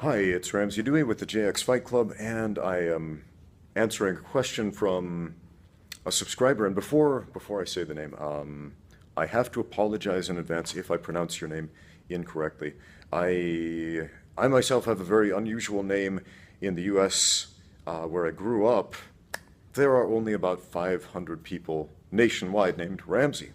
Hi, it's Ramsey Dewey with the JX Fight Club, and I am answering a question from a subscriber. And before I say the name, I have to apologize in advance if I pronounce your name incorrectly. I myself have a very unusual name in the U.S. Where I grew up. There are only about 500 people nationwide named Ramsey,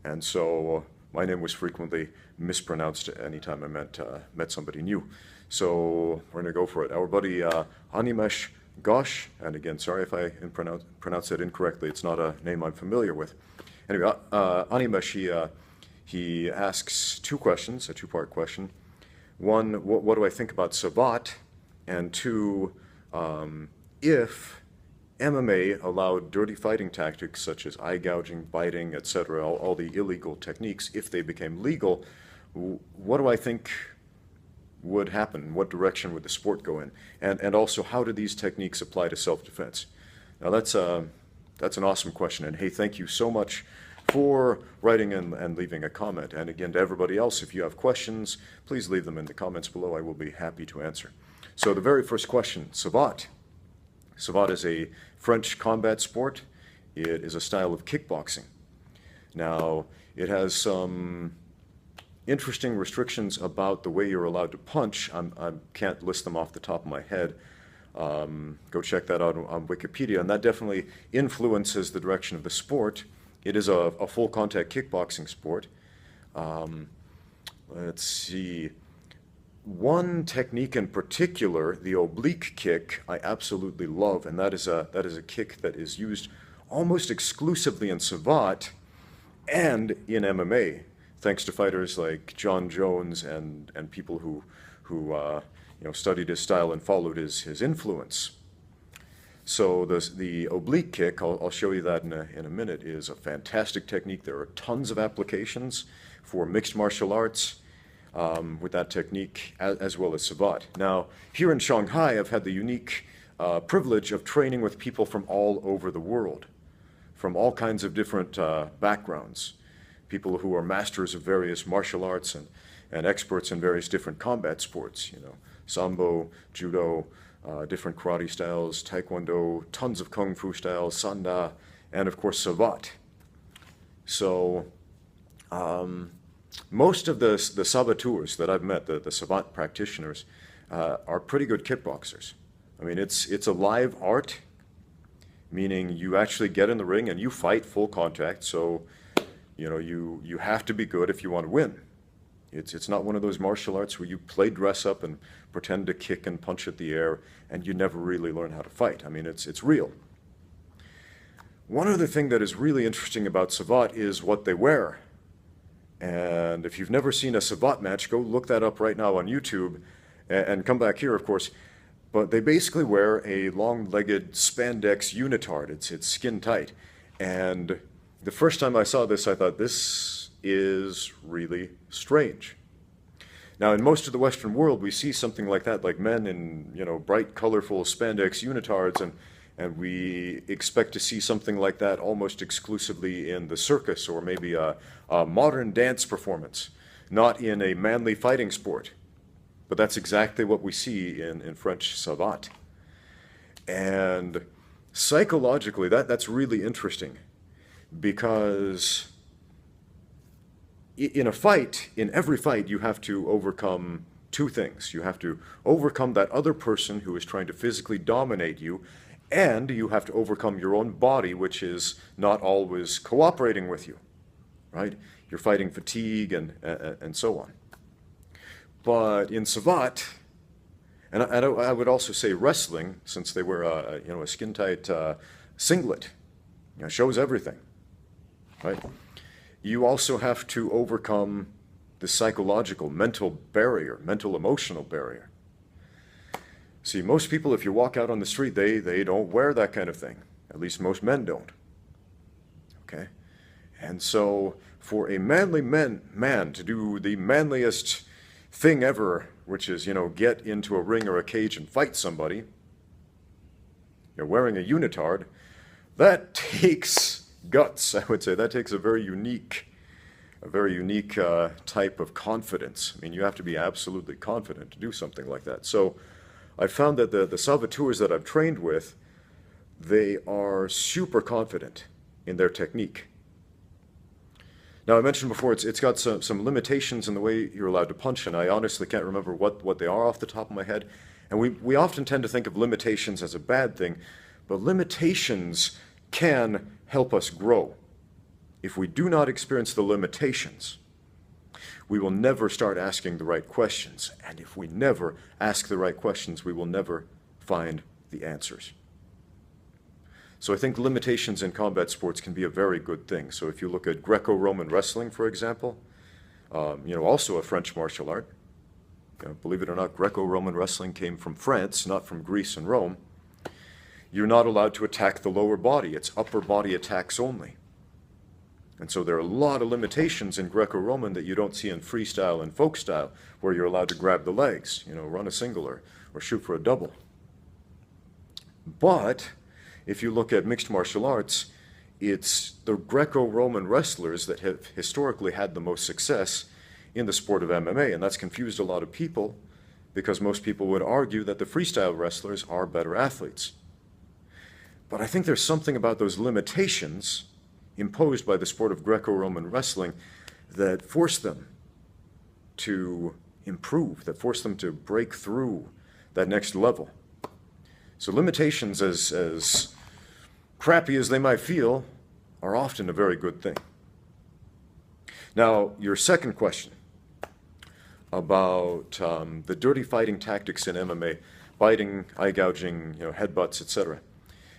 and so my name was frequently mispronounced anytime I met somebody new. So we're going to go for it. Our buddy Animesh Ghosh, and again, sorry if I pronounce it incorrectly. It's not a name I'm familiar with. Anyway, Animesh, he asks two questions, a two-part question. One, what do I think about Savate? And two, if MMA allowed dirty fighting tactics such as eye gouging, biting, etc., all the illegal techniques, if they became legal, what do I think would happen? What direction would the sport go in? And also, how do these techniques apply to self-defense? Now, that's an awesome question. And hey, thank you so much for writing and leaving a comment. And again, to everybody else, if you have questions, please leave them in the comments below. I will be happy to answer. So the very first question, Savate. Savate is a French combat sport. It is a style of kickboxing. Now, it has some interesting restrictions about the way you're allowed to punch. I can't list them off the top of my head. Go check that out on Wikipedia, and that definitely influences the direction of the sport. It is a full contact kickboxing sport. Let's see. One technique in particular, the oblique kick, I absolutely love, and that is a kick that is used almost exclusively in Savate and in MMA, thanks to fighters like John Jones and people who studied his style and followed his influence. So the oblique kick, I'll show you that in a minute, is a fantastic technique. There are tons of applications for mixed martial arts with that technique, as well as Savate. Now, here in Shanghai, I've had the unique privilege of training with people from all over the world, from all kinds of different backgrounds. People who are masters of various martial arts and experts in various different combat sports, Sambo, Judo, different karate styles, Taekwondo, tons of Kung Fu styles, Sanda, and of course Savate. So most of the saboteurs that I've met, the Savate practitioners, are pretty good kickboxers. I mean, it's a live art, meaning you actually get in the ring and you fight full contact, so you have to be good if you want to win. It's not one of those martial arts where you play dress up and pretend to kick and punch at the air and you never really learn how to fight. I mean, it's real. One other thing that is really interesting about Savate is what they wear. And if you've never seen a Savate match, go look that up right now on YouTube and come back here, of course. But they basically wear a long-legged spandex unitard. It's skin tight. And the first time I saw this, I thought, this is really strange. Now, in most of the Western world, we see something like that, like men in, bright, colorful spandex unitards, and we expect to see something like that almost exclusively in the circus or maybe a modern dance performance, not in a manly fighting sport. But that's exactly what we see in French Savate. And psychologically, that's really interesting. Because in every fight, you have to overcome two things. You have to overcome that other person who is trying to physically dominate you, and you have to overcome your own body, which is not always cooperating with you, right? You're fighting fatigue and so on. But in Savate, and I would also say wrestling, since they wear a skin-tight singlet, shows everything. Right? You also have to overcome the psychological, mental emotional barrier. See, most people, if you walk out on the street, they don't wear that kind of thing. At least most men don't. Okay? And so for a manly man to do the manliest thing ever, which is, get into a ring or a cage and fight somebody, you're wearing a unitard, that takes guts, I would say. That takes a very unique a very unique type of confidence. I mean, you have to be absolutely confident to do something like that. So I found that the saboteurs that I've trained with, they are super confident in their technique. Now, I mentioned before, it's got some limitations in the way you're allowed to punch, and I honestly can't remember what they are off the top of my head. And we often tend to think of limitations as a bad thing, but limitations can help us grow. If we do not experience the limitations, we will never start asking the right questions. And if we never ask the right questions, we will never find the answers. So I think limitations in combat sports can be a very good thing. So if you look at Greco-Roman wrestling, for example, also a French martial art. Believe it or not, Greco-Roman wrestling came from France, not from Greece and Rome. You're not allowed to attack the lower body. It's upper body attacks only. And so there are a lot of limitations in Greco-Roman that you don't see in freestyle and folk style, where you're allowed to grab the legs, run a single or shoot for a double. But if you look at mixed martial arts, it's the Greco-Roman wrestlers that have historically had the most success in the sport of MMA, and that's confused a lot of people because most people would argue that the freestyle wrestlers are better athletes. But I think there's something about those limitations imposed by the sport of Greco-Roman wrestling that force them to improve, that force them to break through that next level. So limitations, as crappy as they might feel, are often a very good thing. Now, your second question about the dirty fighting tactics in MMA, biting, eye gouging, headbutts, etc.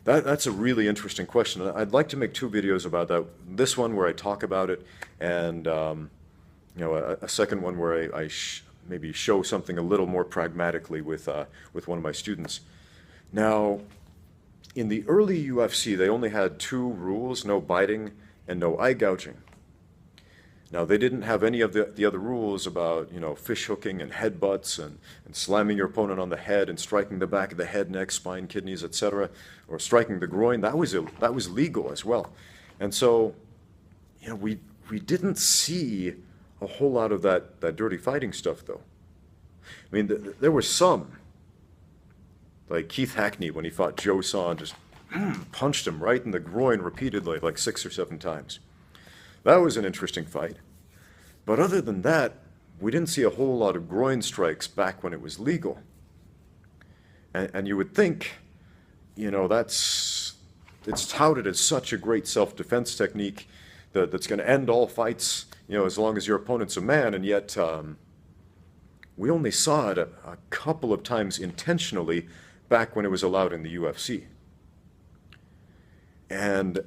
That's a really interesting question. I'd like to make 2 videos about that. This one where I talk about it, and a second one where I maybe show something a little more pragmatically with one of my students. Now, in the early UFC, they only had 2 rules: no biting and no eye gouging. Now, they didn't have any of the other rules about, fish hooking and headbutts and slamming your opponent on the head and striking the back of the head, neck, spine, kidneys, etc., or striking the groin. That was legal as well. And so, we didn't see a whole lot of that dirty fighting stuff, though. I mean, there was some, like Keith Hackney when he fought Joe Son, just punched him right in the groin repeatedly, like 6 or 7 times. That was an interesting fight. But other than that, we didn't see a whole lot of groin strikes back when it was legal. And you would think, it's touted as such a great self-defense technique that's going to end all fights, as long as your opponent's a man, and yet we only saw it a couple of times intentionally back when it was allowed in the UFC. And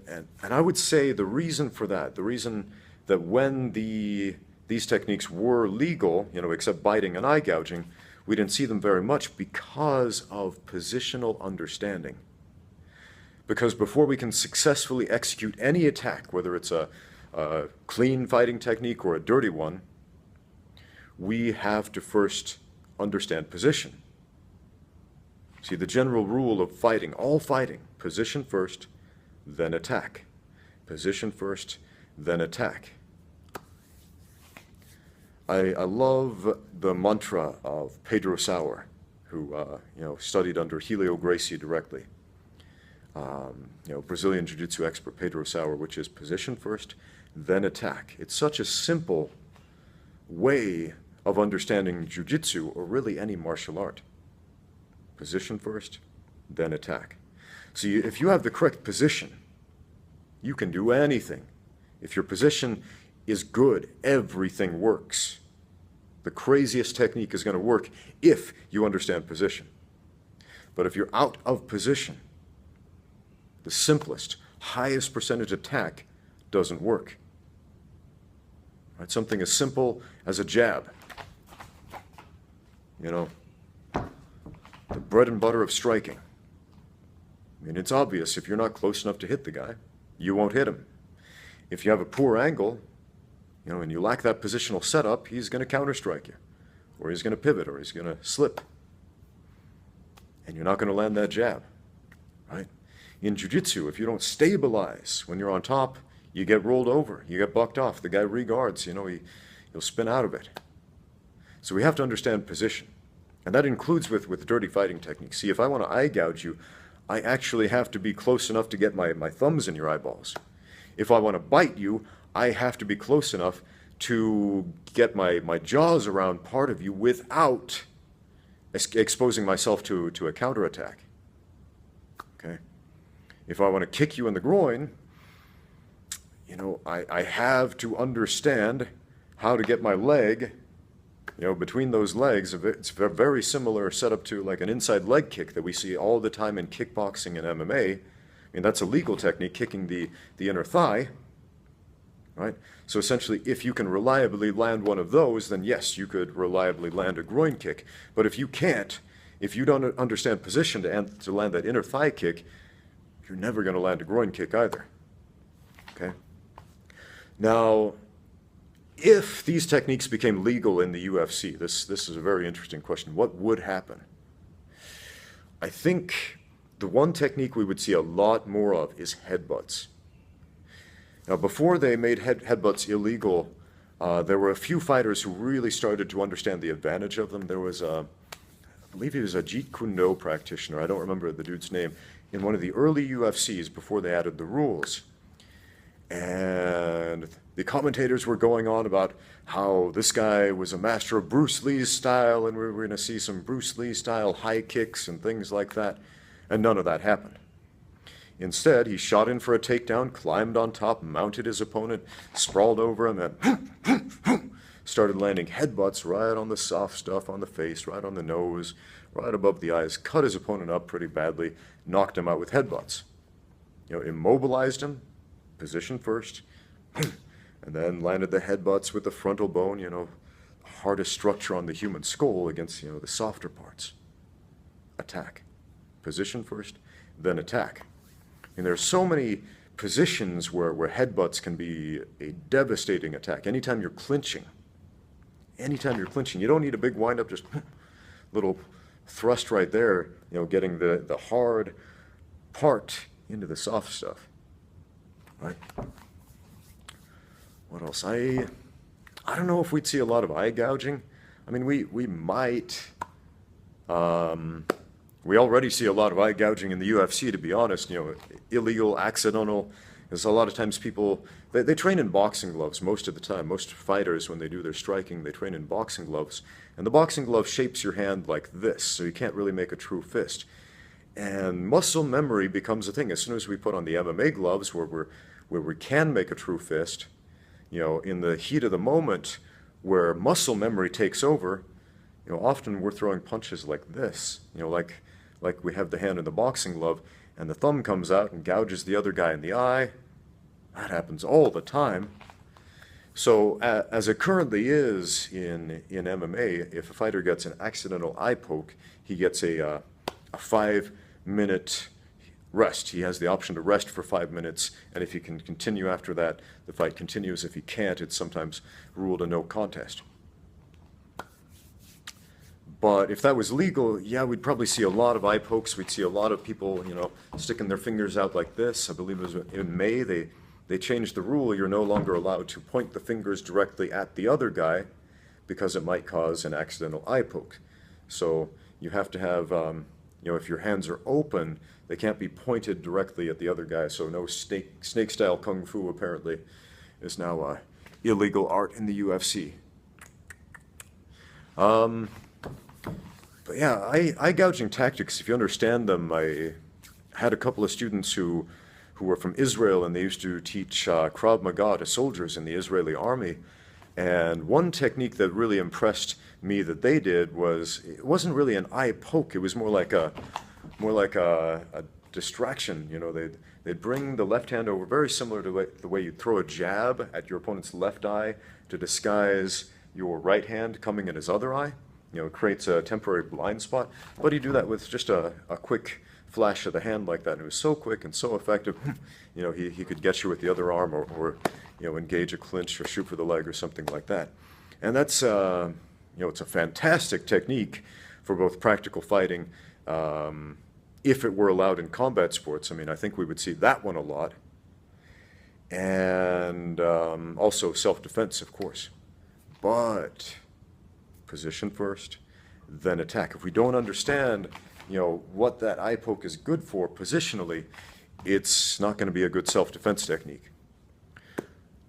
I would say the reason for that, the reason that when these techniques were legal, except biting and eye gouging, we didn't see them very much because of positional understanding. Because before we can successfully execute any attack, whether it's a clean fighting technique or a dirty one, we have to first understand position. See, the general rule of fighting, all fighting, position first, then attack. Position first, then attack. I love the mantra of Pedro Sauer, who studied under Helio Gracie directly. Brazilian Jiu-Jitsu expert Pedro Sauer, which is position first, then attack. It's such a simple way of understanding Jiu-Jitsu, or really any martial art. Position first, then attack. So if you have the correct position, you can do anything. If your position is good, everything works. The craziest technique is going to work if you understand position. But if you're out of position, the simplest, highest percentage attack doesn't work. Right? Something as simple as a jab. The bread and butter of striking. I mean, it's obvious if you're not close enough to hit the guy, you won't hit him. If you have a poor angle, and you lack that positional setup, he's going to counter-strike you, or he's going to pivot, or he's going to slip. And you're not going to land that jab, right? In Jiu-Jitsu, if you don't stabilize when you're on top, You get rolled over, you get bucked off, the guy reguards, he'll spin out of it. So we have to understand position. And that includes with dirty fighting techniques. See, if I want to eye gouge you, I actually have to be close enough to get my thumbs in your eyeballs. If I want to bite you, I have to be close enough to get my jaws around part of you without exposing myself to a counterattack. Okay? If I want to kick you in the groin, I have to understand how to get my leg, between those legs. It's a very similar setup to like an inside leg kick that we see all the time in kickboxing and MMA. I mean, that's a legal technique, kicking the inner thigh, right? So essentially, if you can reliably land one of those, then yes, you could reliably land a groin kick. But if you can't, if you don't understand position to land that inner thigh kick, you're never going to land a groin kick either, okay? Now, if these techniques became legal in the UFC, this is a very interesting question. What would happen? I think the one technique we would see a lot more of is headbutts. Now, before they made headbutts illegal, there were a few fighters who really started to understand the advantage of them. There was I believe he was a Jeet Kune Do practitioner. I don't remember the dude's name. In one of the early UFCs before they added the rules. And the commentators were going on about how this guy was a master of Bruce Lee's style, and we were going to see some Bruce Lee style high kicks and things like that. And none of that happened. Instead, he shot in for a takedown, climbed on top, mounted his opponent, sprawled over him, and started landing headbutts right on the soft stuff on the face, right on the nose, right above the eyes, cut his opponent up pretty badly, knocked him out with headbutts. Immobilized him, position first, and then landed the headbutts with the frontal bone, hardest structure on the human skull against, the softer parts. Attack. Position first, then attack. And there are so many positions where headbutts can be a devastating attack. Anytime you're clinching, you don't need a big wind-up, just little thrust right there, getting the hard part into the soft stuff. Right? What else? I don't know if we'd see a lot of eye gouging. I mean, we might. We already see a lot of eye gouging in the UFC, to be honest. Illegal, accidental. Because a lot of times people, they train in boxing gloves most of the time. Most fighters, when they do their striking, they train in boxing gloves. And the boxing glove shapes your hand like this, so you can't really make a true fist. And muscle memory becomes a thing. As soon as we put on the MMA gloves, where we can make a true fist, in the heat of the moment, where muscle memory takes over, often we're throwing punches like this, like we have the hand in the boxing glove, and the thumb comes out and gouges the other guy in the eye. That happens all the time. So as it currently is in MMA, if a fighter gets an accidental eye poke, he gets a 5-minute rest. He has the option to rest for 5 minutes, and if he can continue after that, the fight continues. If he can't, it's sometimes ruled a no contest. But if that was legal, yeah, we'd probably see a lot of eye pokes. We'd see a lot of people, sticking their fingers out like this. I believe it was in May, they changed the rule. You're no longer allowed to point the fingers directly at the other guy because it might cause an accidental eye poke. So you have to have, if your hands are open, they can't be pointed directly at the other guy. So no snake-style kung fu, apparently, is now illegal art in the UFC. But yeah, eye gouging tactics, if you understand them, I had a couple of students who were from Israel, and they used to teach Krav Maga to soldiers in the Israeli army. And one technique that really impressed me that they did was, it wasn't really an eye poke, it was more like a distraction. They'd bring the left hand over, very similar to the way you throw a jab at your opponent's left eye to disguise your right hand coming in his other eye. It creates a temporary blind spot. But he'd do that with just a quick flash of the hand like that. And it was so quick and so effective. He could get you with the other arm or engage a clinch or shoot for the leg or something like that. And that's, it's a fantastic technique for both practical fighting. If it were allowed in combat sports, I mean, I think we would see that one a lot. and also self-defense, of course. But position first, then attack. If we don't understand, what that eye poke is good for positionally, it's not going to be a good self-defense technique.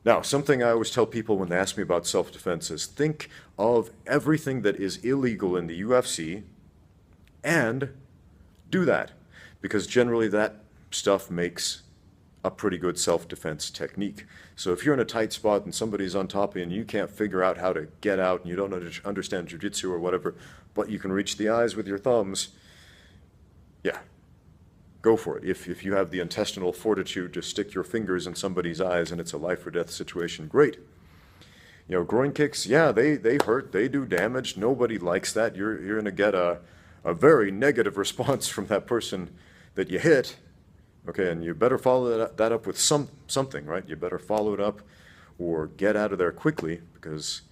Now, something I always tell people when they ask me about self-defense is think of everything that is illegal in the UFC and do that, because generally that stuff makes a pretty good self-defense technique. So if you're in a tight spot and somebody's on top of you and you can't figure out how to get out and you don't understand jiu-jitsu or whatever, but you can reach the eyes with your thumbs, yeah, go for it. If you have the intestinal fortitude to stick your fingers in somebody's eyes and it's a life or death situation, great. Groin kicks, yeah, they hurt, they do damage. Nobody likes that. You're going to get a very negative response from that person that you hit. Okay, and you better follow that up with something, right? You better follow it up or get out of there quickly, because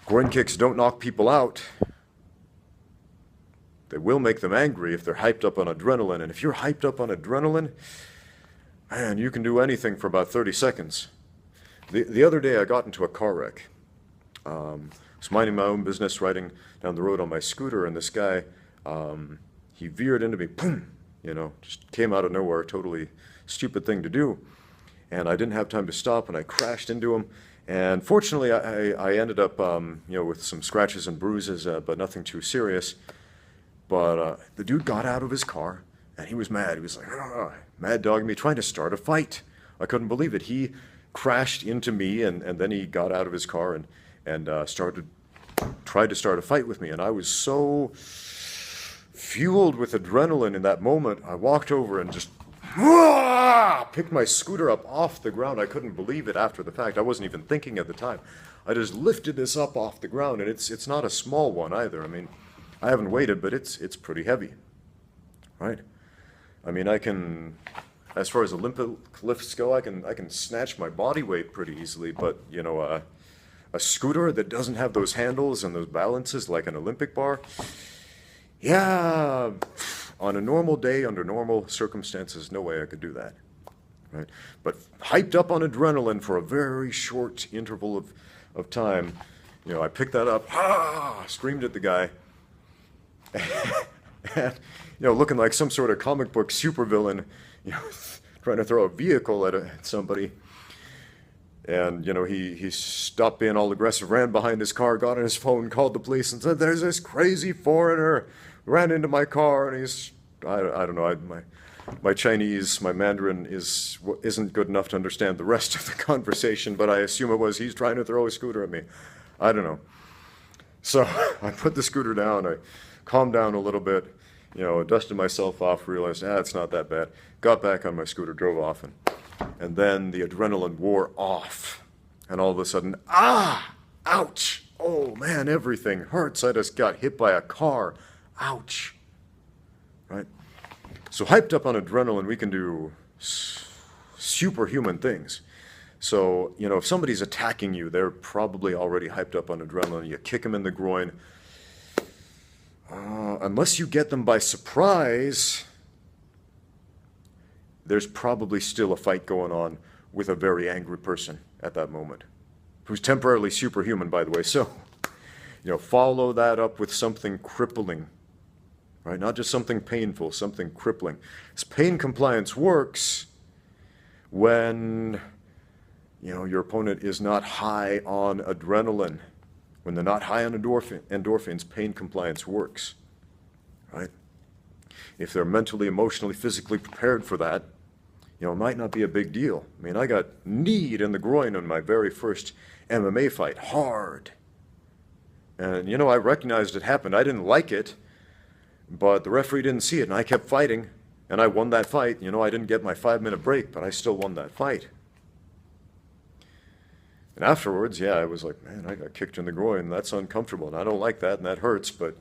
groin kicks don't knock people out. They will make them angry if they're hyped up on adrenaline. And if you're hyped up on adrenaline, man, you can do anything for about 30 seconds. The other day I got into a car wreck. I was minding my own business, riding down the road on my scooter, and this guy, he veered into me, boom, just came out of nowhere, totally stupid thing to do. And I didn't have time to stop, and I crashed into him. And fortunately, I ended up, with some scratches and bruises, but nothing too serious. But the dude got out of his car, and he was mad. He was like, mad dogging me, trying to start a fight. I couldn't believe it. He crashed into me, and then he got out of his car and tried to start a fight with me. And I was so fueled with adrenaline in that moment, I walked over and just picked my scooter up off the ground. I couldn't believe it after the fact. I wasn't even thinking at the time. I just lifted this up off the ground, and it's not a small one either. I mean, I haven't weighed it, but it's pretty heavy, right? I mean, I can, as far as Olympic lifts go, I can snatch my body weight pretty easily, but a scooter that doesn't have those handles and those balances like an Olympic bar, yeah, on a normal day, under normal circumstances, no way I could do that, right? But hyped up on adrenaline for a very short interval of time, I picked that up, screamed at the guy, and, looking like some sort of comic book supervillain, trying to throw a vehicle at somebody. And, he stopped being all aggressive, ran behind his car, got on his phone, called the police, and said, "There's this crazy foreigner, ran into my car," and he's, I don't know, my Chinese, my Mandarin isn't good enough to understand the rest of the conversation, but I assume it was, he's trying to throw a scooter at me. I don't know. So I put the scooter down, I calmed down a little bit, dusted myself off, realized, it's not that bad, got back on my scooter, drove off, and then the adrenaline wore off, and all of a sudden, ouch, oh man, everything hurts, I just got hit by a car, ouch, right? So hyped up on adrenaline, we can do superhuman things. So, if somebody's attacking you, they're probably already hyped up on adrenaline. You kick them in the groin. Unless you get them by surprise, there's probably still a fight going on with a very angry person at that moment, who's temporarily superhuman, by the way. So, follow that up with something crippling, right? Not just something painful, something crippling. This pain compliance works when your opponent is not high on adrenaline. When they're not high on endorphins, pain compliance works, right? If they're mentally, emotionally, physically prepared for that, it might not be a big deal. I mean, I got kneed in the groin on my very first MMA fight, hard. And, I recognized it happened. I didn't like it, but the referee didn't see it, and I kept fighting, and I won that fight. I didn't get my 5-minute break, but I still won that fight. And afterwards, I was like, man, I got kicked in the groin. That's uncomfortable, and I don't like that, and that hurts. But,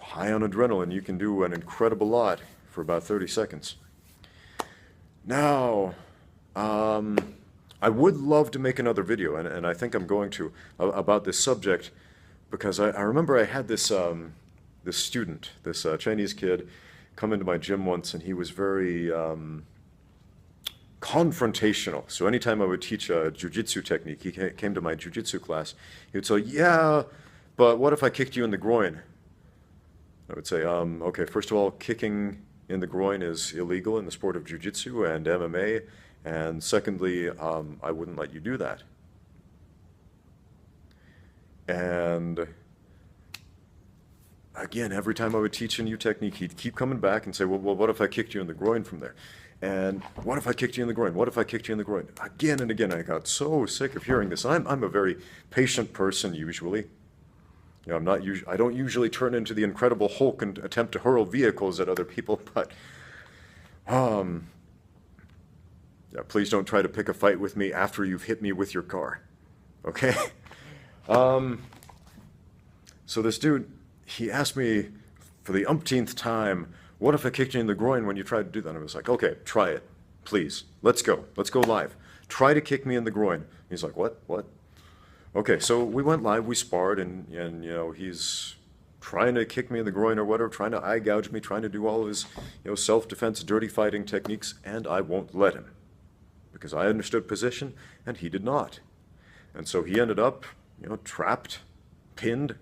high on adrenaline, you can do an incredible lot for about 30 seconds. Now, I would love to make another video, and I think I'm going to, about this subject, because I remember I had this student, this Chinese kid, come into my gym once, and he was very confrontational. So anytime I would teach a jiu-jitsu technique, he came to my jiu-jitsu class, he would say, yeah, but what if I kicked you in the groin? I would say, okay, first of all, kicking in the groin is illegal in the sport of jiu-jitsu and MMA, and secondly, I wouldn't let you do that. And again, every time I would teach a new technique, he'd keep coming back and say, well, what if I kicked you in the groin from there? And what if I kicked you in the groin? What if I kicked you in the groin? Again and again, I got so sick of hearing this. I'm a very patient person usually. You know, I don't usually turn into the Incredible Hulk and attempt to hurl vehicles at other people, but yeah, please don't try to pick a fight with me after you've hit me with your car, okay? So this dude, he asked me for the umpteenth time, what if I kicked you in the groin when you tried to do that? And I was like, okay, try it, please. Let's go live. Try to kick me in the groin. He's like, what? Okay, so we went live, we sparred, and you know, he's trying to kick me in the groin or whatever, trying to eye gouge me, trying to do all of his, you know, self-defense, dirty fighting techniques, and I won't let him because I understood position and he did not. And so he ended up, you know, trapped, pinned,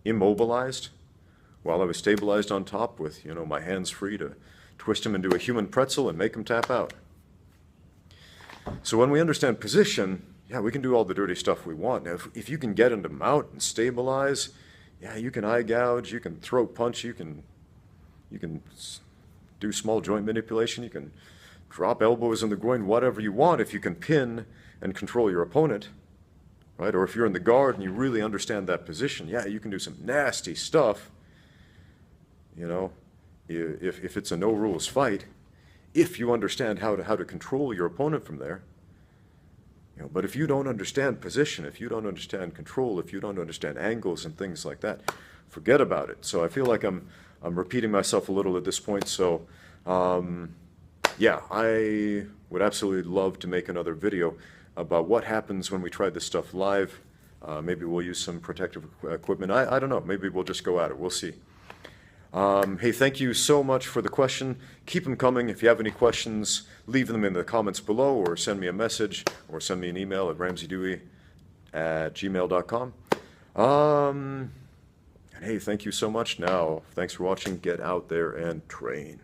immobilized, while I was stabilized on top with, you know, my hands free to twist him into a human pretzel and make him tap out. So when we understand position, yeah, we can do all the dirty stuff we want. Now, if you can get him to mount and stabilize, yeah, you can eye gouge, you can throat punch, you can do small joint manipulation, you can drop elbows in the groin, whatever you want if you can pin and control your opponent, right? Or if you're in the guard and you really understand that position, yeah, you can do some nasty stuff, you know, if it's a no-rules fight, if you understand how to control your opponent from there. You know, but if you don't understand position, if you don't understand control, if you don't understand angles and things like that, forget about it. So I feel like I'm repeating myself a little at this point. So yeah, I would absolutely love to make another video about what happens when we try this stuff live. Maybe we'll use some protective equipment. I don't know. Maybe we'll just go at it. We'll see. Hey, thank you so much for the question. Keep them coming. If you have any questions, leave them in the comments below or send me a message or send me an email at ramseydewey@gmail.com. And hey, thank you so much. Now, thanks for watching. Get out there and train.